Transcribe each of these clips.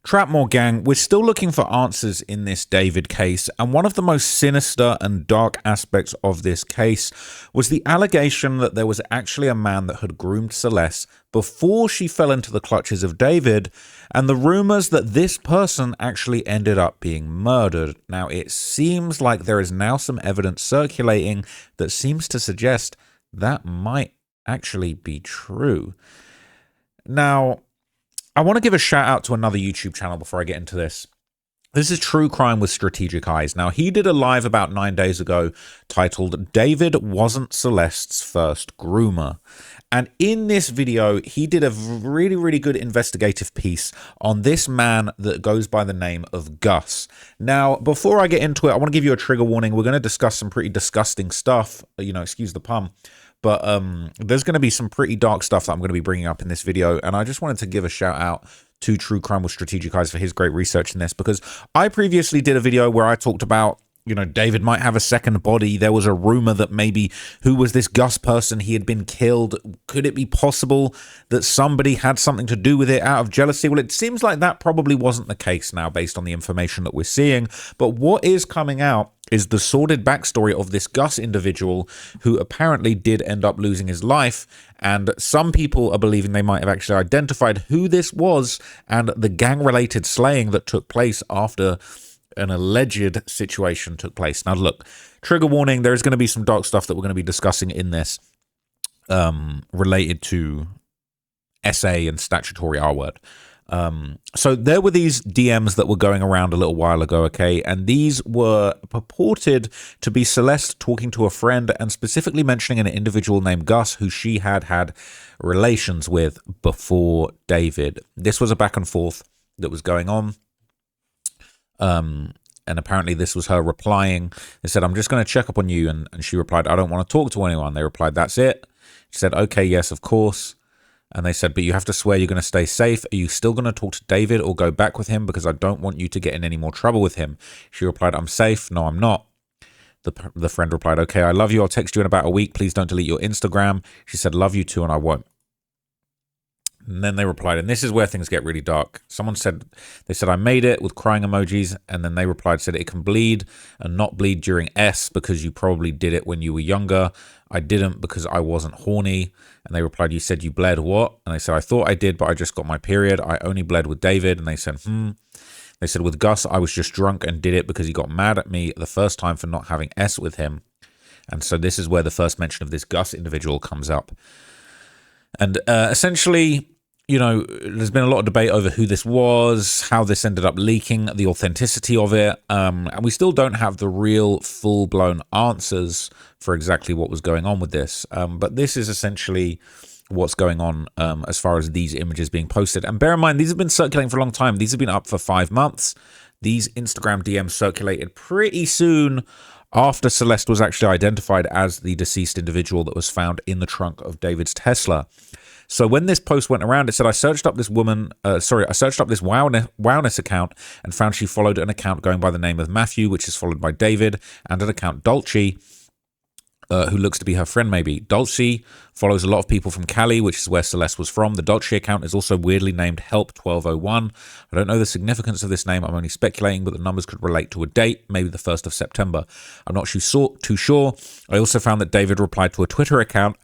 Trapmore gang, we're still looking for answers in this David case, and one of the most sinister and dark aspects of this case was the allegation that there was actually a man that had groomed Celeste before she fell into the clutches of David, and the rumors that this person actually ended up being murdered. Now, it seems like there is now some evidence circulating that seems to suggest that might actually be true. Now, I want to give a shout out to another YouTube channel before I get into this. This is True Crime with Strategic Eyes. Now, he did a live about 9 days ago titled David Wasn't Celeste's First Groomer. And in this video, he did a really, really good investigative piece on this man that goes by the name of Gus. Now, before I get into it, I want to give you a trigger warning. We're going to discuss some pretty disgusting stuff, excuse the pun. But there's going to be some pretty dark stuff that I'm going to be bringing up in this video. And I just wanted to give a shout out to True Crime with Strategic Eyes for his great research in this. Because I previously did a video where I talked about, David might have a second body. There was a rumor that maybe who was this Gus person? He had been killed. Could it be possible that somebody had something to do with it out of jealousy? Well, it seems like that probably wasn't the case now based on the information that we're seeing. But what is coming out is the sordid backstory of this Gus individual who apparently did end up losing his life. And some people are believing they might have actually identified who this was and the gang-related slaying that took place after an alleged situation took place. Now, look, trigger warning, there's going to be some dark stuff that we're going to be discussing in this related to SA and statutory R word. So there were these DMs that were going around a little while ago, okay? And these were purported to be Celeste talking to a friend and specifically mentioning an individual named Gus who she had relations with before David. This was a back and forth that was going on. And apparently this was her replying. They said, I'm just going to check up on you. And she replied, I don't want to talk to anyone. They replied, that's it. She said, okay, yes, of course. And they said, but you have to swear you're going to stay safe. Are you still going to talk to David or go back with him? Because I don't want you to get in any more trouble with him. She replied, I'm safe. No, I'm not. The friend replied, okay, I love you. I'll text you in about a week. Please don't delete your Instagram. She said, love you too, and I won't. And then they replied, and this is where things get really dark. They said, I made it with crying emojis. And then they replied, said, it can bleed and not bleed during S because you probably did it when you were younger. I didn't because I wasn't horny. And they replied, you said you bled what? And they said, I thought I did, but I just got my period. I only bled with David. And they said, They said, with Gus, I was just drunk and did it because he got mad at me the first time for not having S with him. And so this is where the first mention of this Gus individual comes up. And essentially, there's been a lot of debate over who this was, how this ended up leaking, the authenticity of it. And we still don't have the real full-blown answers for exactly what was going on with this. But this is essentially what's going on as far as these images being posted. And bear in mind, these have been circulating for a long time. These have been up for 5 months. These Instagram DMs circulated pretty soon after Celeste was actually identified as the deceased individual that was found in the trunk of David's Tesla. So when this post went around, it said, I searched up this Wowness account and found she followed an account going by the name of Matthew, which is followed by David, and an account Dolce, who looks to be her friend maybe. Dolce follows a lot of people from Cali, which is where Celeste was from. The Dolce account is also weirdly named Help 1201. I don't know the significance of this name. I'm only speculating, but the numbers could relate to a date, maybe the 1st of September. I'm not too sure. I also found that David replied to a Twitter account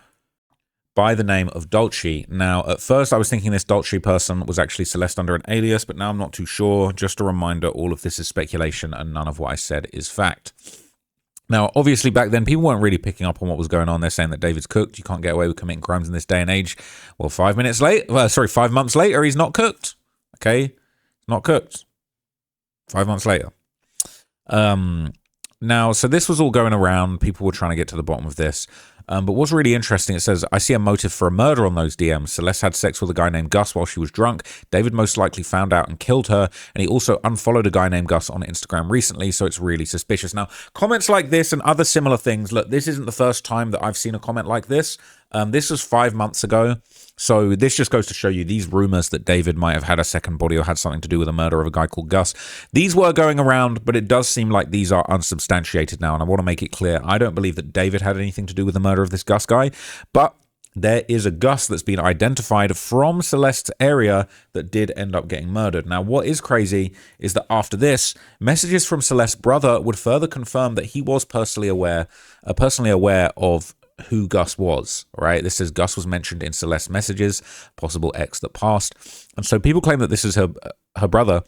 by the name of Dolce. Now, at first I was thinking this Dolce person was actually Celeste under an alias, but now I'm not too sure. Just a reminder, all of this is speculation and none of what I said is fact. Now, obviously back then, people weren't really picking up on what was going on. They're saying that David's cooked. You can't get away with committing crimes in this day and age. Well, 5 months later, he's not cooked. Okay? Not cooked. 5 months later. Now, so this was all going around. People were trying to get to the bottom of this. But what's really interesting, it says, I see a motive for a murder on those DMs. Celeste had sex with a guy named Gus while she was drunk. David most likely found out and killed her. And he also unfollowed a guy named Gus on Instagram recently. So it's really suspicious. Now, comments like this and other similar things. Look, this isn't the first time that I've seen a comment like this. This was 5 months ago. So this just goes to show you these rumors that David might have had a second body or had something to do with the murder of a guy called Gus. These were going around, but it does seem like these are unsubstantiated now. And I want to make it clear, I don't believe that David had anything to do with the murder of this Gus guy. But there is a Gus that's been identified from Celeste's area that did end up getting murdered. Now, what is crazy is that after this, messages from Celeste's brother would further confirm that he was personally aware of who Gus was, right? This says Gus was mentioned in Celeste's messages, possible ex that passed. And so people claim that this is her brother.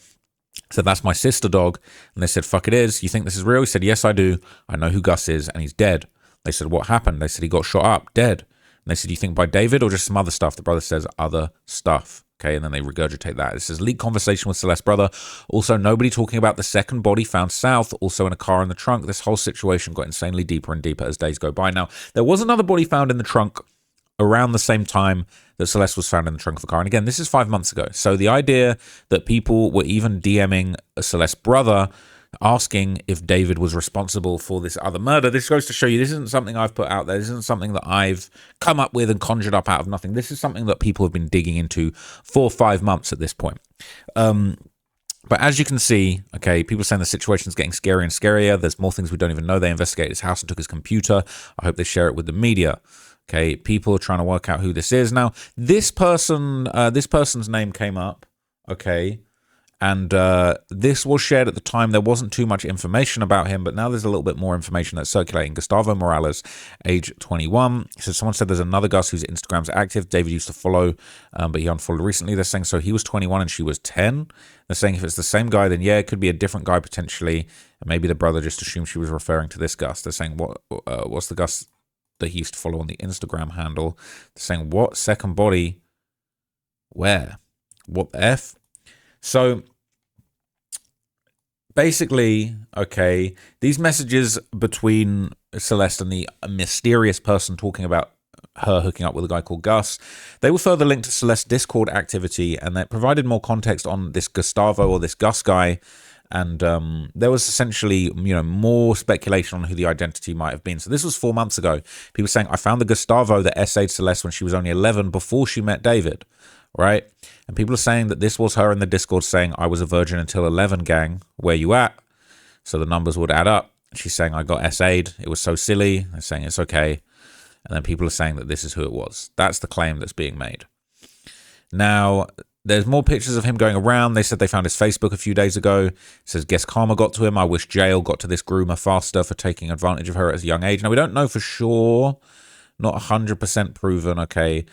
Said, that's my sister dog. And they said, fuck, it is. You think this is real? He said, yes, I do. I know who Gus is, and he's dead. They said, what happened? They said, he got shot up, dead. And they said, you think by David or just some other stuff? The brother says, other stuff. Okay, and then they regurgitate that. It says, leaked conversation with Celeste's brother. Also, nobody talking about the second body found south, also in a car in the trunk. This whole situation got insanely deeper and deeper as days go by. Now, there was another body found in the trunk around the same time that Celeste was found in the trunk of the car. And again, this is 5 months ago. So the idea that people were even DMing Celeste's brother asking if David was responsible for this other murder, this goes to show you this isn't something I've put out there. This isn't something that I've come up with and conjured up out of nothing. This is something that people have been digging into for 5 months at this point. But as you can see, okay, people are saying the situation's getting scarier and scarier. There's more things we don't even know. They investigated his house and took his computer. I hope they share it with the media. Okay, people are trying to work out who this is. Now, this person's name came up, okay, and this was shared at the time. There wasn't too much information about him, but now there's a little bit more information that's circulating. Gustavo Morales, age 21. So someone said there's another Gus whose Instagram's active. David used to follow, but he unfollowed recently. They're saying, so he was 21 and she was 10. They're saying if it's the same guy, then yeah, it could be a different guy potentially. And maybe the brother just assumed she was referring to this Gus. They're saying, what's the Gus that he used to follow on the Instagram handle? They're saying, what second body? Where? What the F? So basically, okay, these messages between Celeste and the mysterious person talking about her hooking up with a guy called Gus, they were further linked to Celeste's Discord activity, and that provided more context on this Gustavo or this Gus guy. And there was essentially, more speculation on who the identity might have been. So this was 4 months ago. People saying, I found the Gustavo that essayed Celeste when she was only 11 before she met David, right? And people are saying that this was her in the Discord saying, I was a virgin until 11, gang. Where you at? So the numbers would add up. She's saying, I got essayed. It was so silly. They're saying it's okay. And then people are saying that this is who it was. That's the claim that's being made. Now, there's more pictures of him going around. They said they found his Facebook a few days ago. It says, guess karma got to him. I wish jail got to this groomer faster for taking advantage of her at a young age. Now, we don't know for sure. Not 100% proven, okay.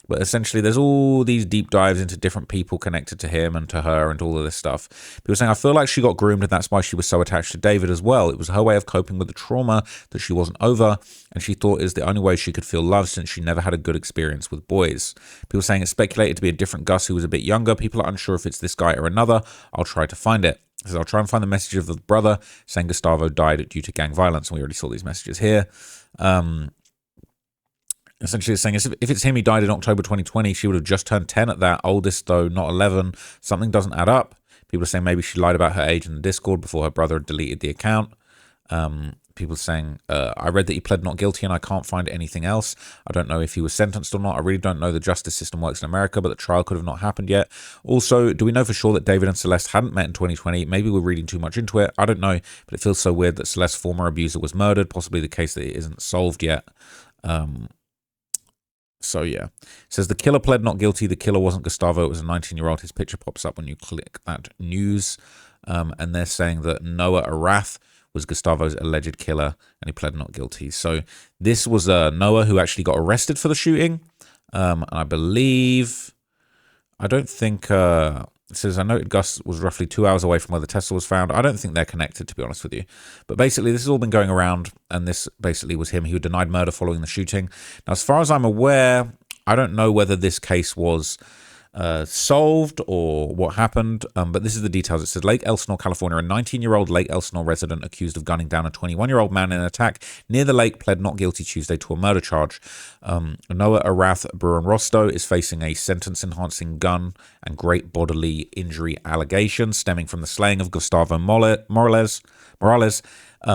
But essentially, there's all these deep dives into different people connected to him and to her and all of this stuff. People saying, I feel like she got groomed and that's why she was so attached to David as well. It was her way of coping with the trauma that she wasn't over, and she thought it was the only way she could feel love since she never had a good experience with boys. People saying it's speculated to be a different Gus who was a bit younger. People are unsure if it's this guy or another. I'll try to find it. So I'll try and find the message of the brother saying Gustavo died due to gang violence. And we already saw these messages here. Essentially, it's saying if it's him, he died in October 2020. She would have just turned 10 at that. Oldest, though, not 11. Something doesn't add up. People are saying maybe she lied about her age in the Discord before her brother deleted the account. People are saying, I read that he pled not guilty and I can't find anything else. I don't know if he was sentenced or not. I really don't know the justice system works in America, but the trial could have not happened yet. Also, do we know for sure that David and Celeste hadn't met in 2020? Maybe we're reading too much into it. I don't know, but it feels so weird that Celeste's former abuser was murdered, possibly the case that it isn't solved yet. So yeah, it says the killer pled not guilty. The killer wasn't Gustavo. It was a 19-year-old. His picture pops up when you click that news. And they're saying that Noah Arath was Gustavo's alleged killer and he pled not guilty. So this was Noah who actually got arrested for the shooting. And I believe, I don't think, it says, I noted Gus was roughly 2 hours away from where the Tesla was found. I don't think they're connected, to be honest with you. But basically, this has all been going around, and this basically was him. He was denied murder following the shooting. Now, as far as I'm aware, I don't know whether this case was solved or what happened, but this is the details. It says Lake Elsinore, California, a 19-year-old Lake Elsinore resident accused of gunning down a 21-year-old man in an attack near the lake pled not guilty Tuesday to a murder charge. Noah Arath Buran-Rostow is facing a sentence-enhancing gun and great bodily injury allegation stemming from the slaying of Gustavo Morales.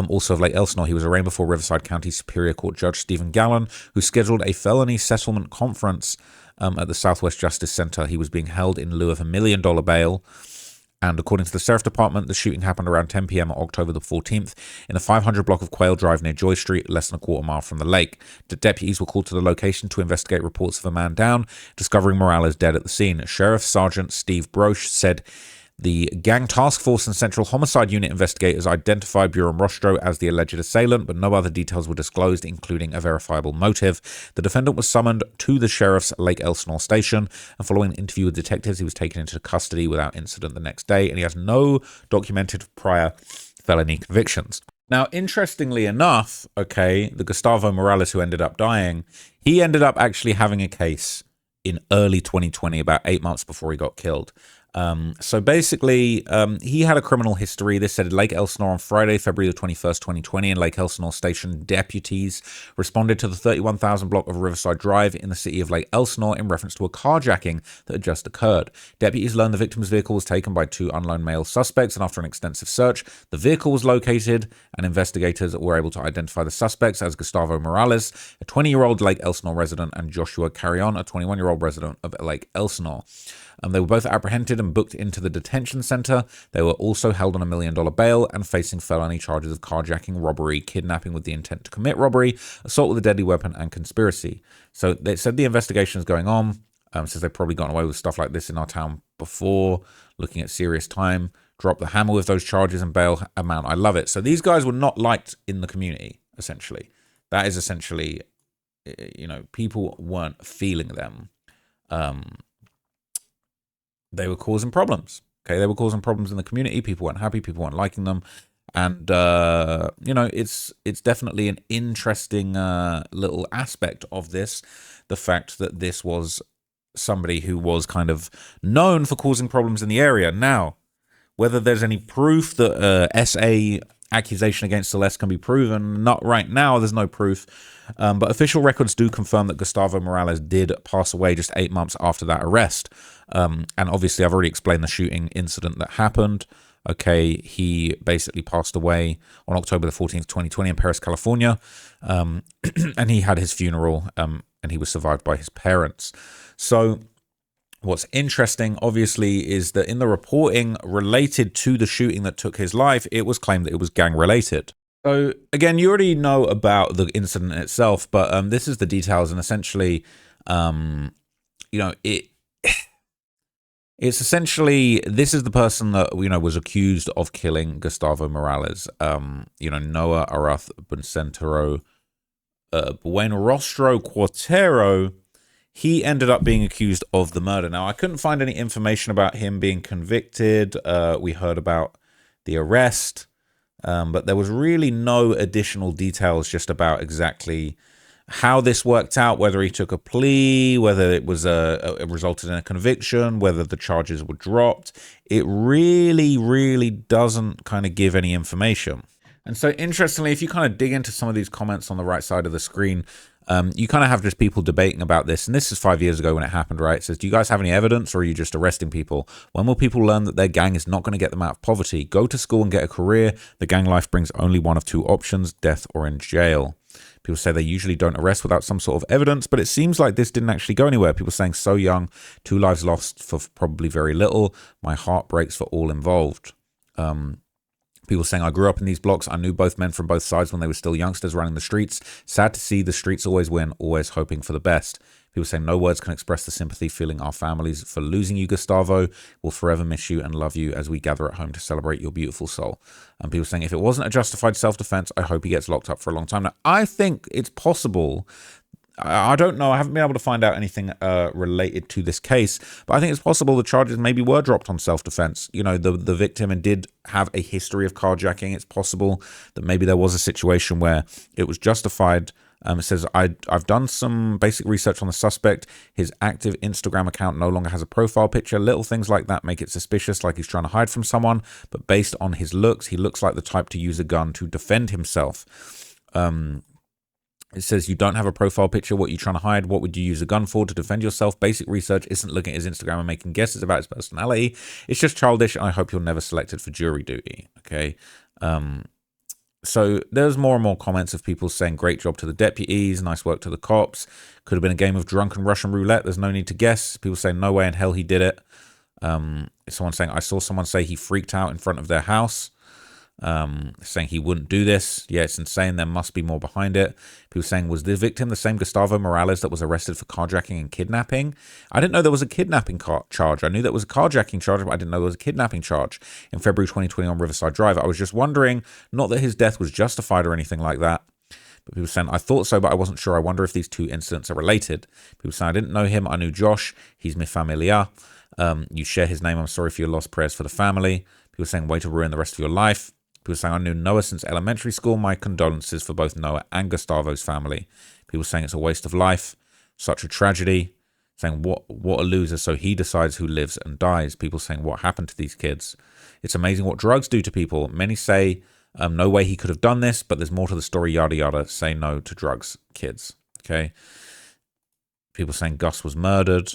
Also of Lake Elsinore, he was arraigned before Riverside County Superior Court Judge Stephen Gallon, who scheduled a felony settlement conference at the Southwest Justice Center. He was being held in lieu of $1 million bail. And according to the Sheriff Department, the shooting happened around 10 p.m. on October the 14th in the 500 block of Quail Drive near Joy Street, less than a quarter mile from the lake. The deputies were called to the location to investigate reports of a man down, discovering Morales dead at the scene. Sheriff Sergeant Steve Broche said the Gang Task Force and Central Homicide Unit investigators identified Buren Rostro as the alleged assailant, but no other details were disclosed, including a verifiable motive. The defendant was summoned to the sheriff's Lake Elsinore station, and following an interview with detectives, he was taken into custody without incident the next day, and he has no documented prior felony convictions. Now, interestingly enough, okay, the Gustavo Morales who ended up dying, he ended up actually having a case in early 2020, about 8 months before he got killed. So basically, he had a criminal history. This said at Lake Elsinore on Friday, February the 21st, 2020, in Lake Elsinore Station, deputies responded to the 31,000 block of Riverside Drive in the city of Lake Elsinore in reference to a carjacking that had just occurred. Deputies learned the victim's vehicle was taken by two unknown male suspects, and after an extensive search, the vehicle was located, and investigators were able to identify the suspects as Gustavo Morales, a 20-year-old Lake Elsinore resident, and Joshua Carrion, a 21-year-old resident of Lake Elsinore. They were both apprehended and booked into the detention center. They were also held on $1 million bail and facing felony charges of carjacking, robbery, kidnapping with the intent to commit robbery, assault with a deadly weapon, and conspiracy. So they said the investigation is going on, since they've probably gotten away with stuff like this in our town before, looking at serious time, drop the hammer with those charges and bail amount. I love it. So these guys were not liked in the community, essentially. That is essentially, people weren't feeling them. They were causing problems. Okay, they were causing problems in the community. People weren't happy. People weren't liking them, and it's definitely an interesting little aspect of this. The fact that this was somebody who was kind of known for causing problems in the area. Now, whether there's any proof that SA accusation against Celeste can be proven, not right now. There's no proof. But official records do confirm that Gustavo Morales did pass away just 8 months after that arrest. And obviously, I've already explained the shooting incident that happened. Okay, he basically passed away on October the 14th, 2020 in Paris, California. And he had his funeral, and he was survived by his parents. So what's interesting, obviously, is that in the reporting related to the shooting that took his life, it was claimed that it was gang-related. So, again, you already know about the incident itself, but this is the details, and essentially, it's essentially, this is the person that, was accused of killing Gustavo Morales. Noah Arath Buencentero, Buenrostro Cuartero, he ended up being accused of the murder. Now, I couldn't find any information about him being convicted. We heard about the arrest, but there was really no additional details just about exactly how this worked out, whether he took a plea, whether it was it resulted in a conviction, whether the charges were dropped. It really, really doesn't kind of give any information. And so, interestingly, if you kind of dig into some of these comments on the right side of the screen, you kind of have just people debating about this. And this is 5 years ago when it happened, right? It says, do you guys have any evidence, or are you just arresting people? When will people learn that their gang is not going to get them out of poverty? Go to school and get a career. The gang life brings only one of two options, death or in jail. People say they usually don't arrest without some sort of evidence, but it seems like this didn't actually go anywhere. People saying, so young, 2 lives lost for probably very little. My heart breaks for all involved. People saying, I grew up in these blocks. I knew both men from both sides when they were still youngsters running the streets. Sad to see the streets always win, always hoping for the best. People saying, no words can express the sympathy feeling our families for losing you, Gustavo. We'll forever miss you and love you as we gather at home to celebrate your beautiful soul. And people saying, if it wasn't a justified self-defense, I hope he gets locked up for a long time. Now, I think it's possible. I don't know. I haven't been able to find out anything related to this case, but I think it's possible the charges maybe were dropped on self-defense. The victim did have a history of carjacking. It's possible that maybe there was a situation where it was justified. It says, I've done some basic research on the suspect. His active Instagram account no longer has a profile picture. Little things like that make it suspicious, like he's trying to hide from someone. But based on his looks, he looks like the type to use a gun to defend himself. It says, you don't have a profile picture. What are you trying to hide? What would you use a gun for? To defend yourself? Basic research isn't looking at his Instagram and making guesses about his personality. It's just childish, and I hope you're never selected for jury duty. Okay. So there's more and more comments of people saying, great job to the deputies. Nice work to the cops. Could have been a game of drunken Russian roulette. There's no need to guess. People saying, no way in hell he did it. Someone saying, I saw someone say he freaked out in front of their house, saying he wouldn't do this. Yeah, it's insane. There must be more behind it. People saying, was the victim the same Gustavo Morales that was arrested for carjacking and kidnapping? I didn't know there was a kidnapping charge. I knew there was a carjacking charge, but I didn't know there was a kidnapping charge in February 2020 on Riverside Drive. I was just wondering, not that his death was justified or anything like that, but people saying, I thought so, but I wasn't sure. I wonder if these two incidents are related. People saying, I didn't know him. I knew Josh. He's mi familia. You share his name. I'm sorry for your loss. Prayers for the family. People saying, way to ruin the rest of your life. People saying, I knew Noah since elementary school. My condolences for both Noah and Gustavo's family. People saying it's a waste of life. Such a tragedy. Saying, what a loser. So he decides who lives and dies. People saying, what happened to these kids? It's amazing what drugs do to people. Many say, no way he could have done this, but there's more to the story, yada, yada. Say no to drugs, kids. Okay. People saying Gus was murdered.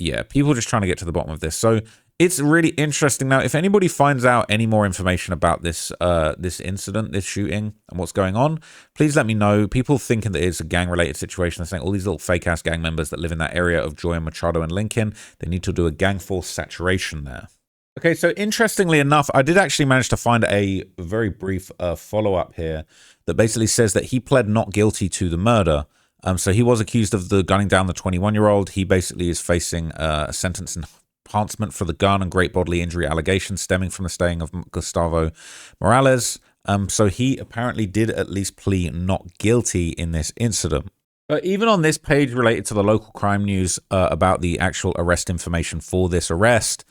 Yeah, people just trying to get to the bottom of this. So it's really interesting. Now, if anybody finds out any more information about this this incident, this shooting, and what's going on, please let me know. People thinking that it's a gang-related situation. They're saying all these little fake-ass gang members that live in that area of Joy and Machado and Lincoln, they need to do a gang force saturation there. Okay, so interestingly enough, I did actually manage to find a very brief follow-up here that basically says that he pled not guilty to the murder. So he was accused of the gunning down the 21-year-old. He basically is facing a sentence enhancement for the gun and great bodily injury allegations stemming from the staying of Gustavo Morales. So he apparently did at least plead not guilty in this incident. But even on this page related to the local crime news about the actual arrest information for this arrest,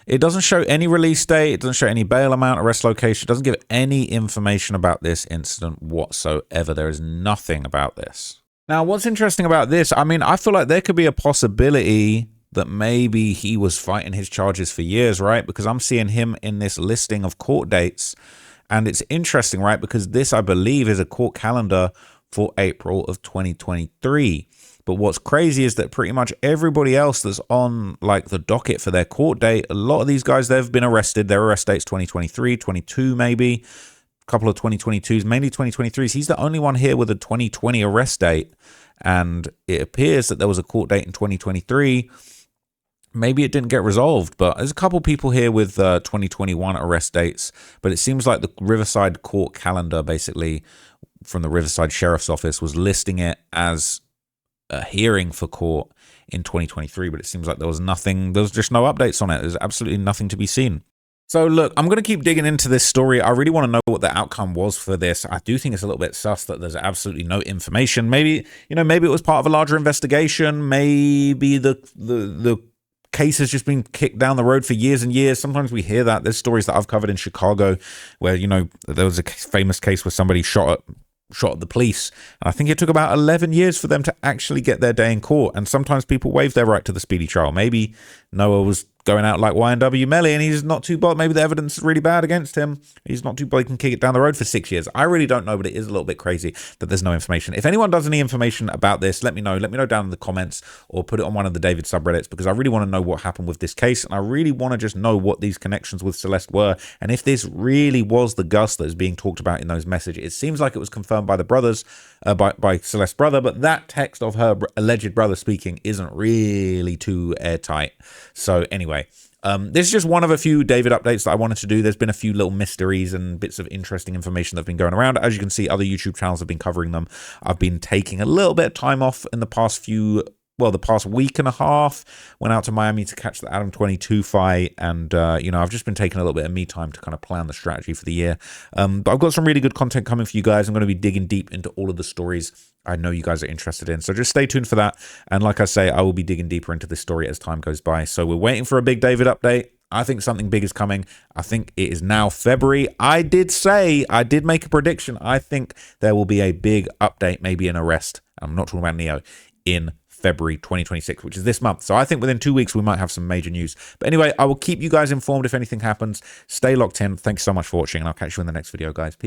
it doesn't show any release date. It doesn't show any bail amount, arrest location. It doesn't give any information about this incident whatsoever. There is nothing about this. Now, what's interesting about this, I mean, I feel like there could be a possibility that maybe he was fighting his charges for years, right? Because I'm seeing him in this listing of court dates. And it's interesting, right? Because this, I believe, is a court calendar for April of 2023. But what's crazy is that pretty much everybody else that's on like the docket for their court date, a lot of these guys, they've been arrested. Their arrest date's 2023, 22 maybe. Couple of 2022s, mainly 2023s. He's the only one here with a 2020 arrest date, and it appears that there was a court date in 2023. Maybe it didn't get resolved, but there's a couple people here with 2021 arrest dates, but it seems like the Riverside court calendar, basically from the Riverside Sheriff's Office, was listing it as a hearing for court in 2023, but it seems like there was nothing, there was just no updates on it. There's absolutely nothing to be seen. So look, I'm going to keep digging into this story. I really want to know what the outcome was for this. I do think it's a little bit sus that there's absolutely no information. Maybe, you know, maybe it was part of a larger investigation. Maybe the case has just been kicked down the road for years and years. Sometimes we hear that. There's stories that I've covered in Chicago where, you know, there was a famous case where somebody shot at the police. And I think it took about 11 years for them to actually get their day in court. And sometimes people waive their right to the speedy trial. Maybe Noah was going out like YNW Melly and he's not too bothered. Maybe the evidence is really bad against him. He's not too bothered. He can kick it down the road for 6 years. I really don't know, but it is a little bit crazy that there's no information. If anyone does any information about this, let me know. Let me know down in the comments or put it on one of the David subreddits, because I really want to know what happened with this case. And I really want to just know what these connections with Celeste were. And if this really was the Gus that is being talked about in those messages. It seems like it was confirmed by the brothers, by Celeste's brother, but that text of her alleged brother speaking isn't really too airtight. So anyway, this is just one of a few David updates that I wanted to do. There's been a few little mysteries and bits of interesting information that have been going around. As you can see, other YouTube channels have been covering them. I've been taking a little bit of time off in the past the past week and a half. Went out to Miami to catch the Adam 22 fight, and you know, I've just been taking a little bit of me time to kind of plan the strategy for the year. But I've got some really good content coming for you guys. I'm going to be digging deep into all of the stories I know you guys are interested in, so just stay tuned for that. And like I say, I will be digging deeper into this story as time goes by. So we're waiting for a big David update. I think something big is coming. I think it is now February. I did make a prediction. I think there will be a big update, maybe an arrest. I'm not talking about Neo, in February 2026, which is this month. So I think within 2 weeks, we might have some major news. But anyway, I will keep you guys informed if anything happens. Stay locked in. Thanks so much for watching, and I'll catch you in the next video, guys. Peace.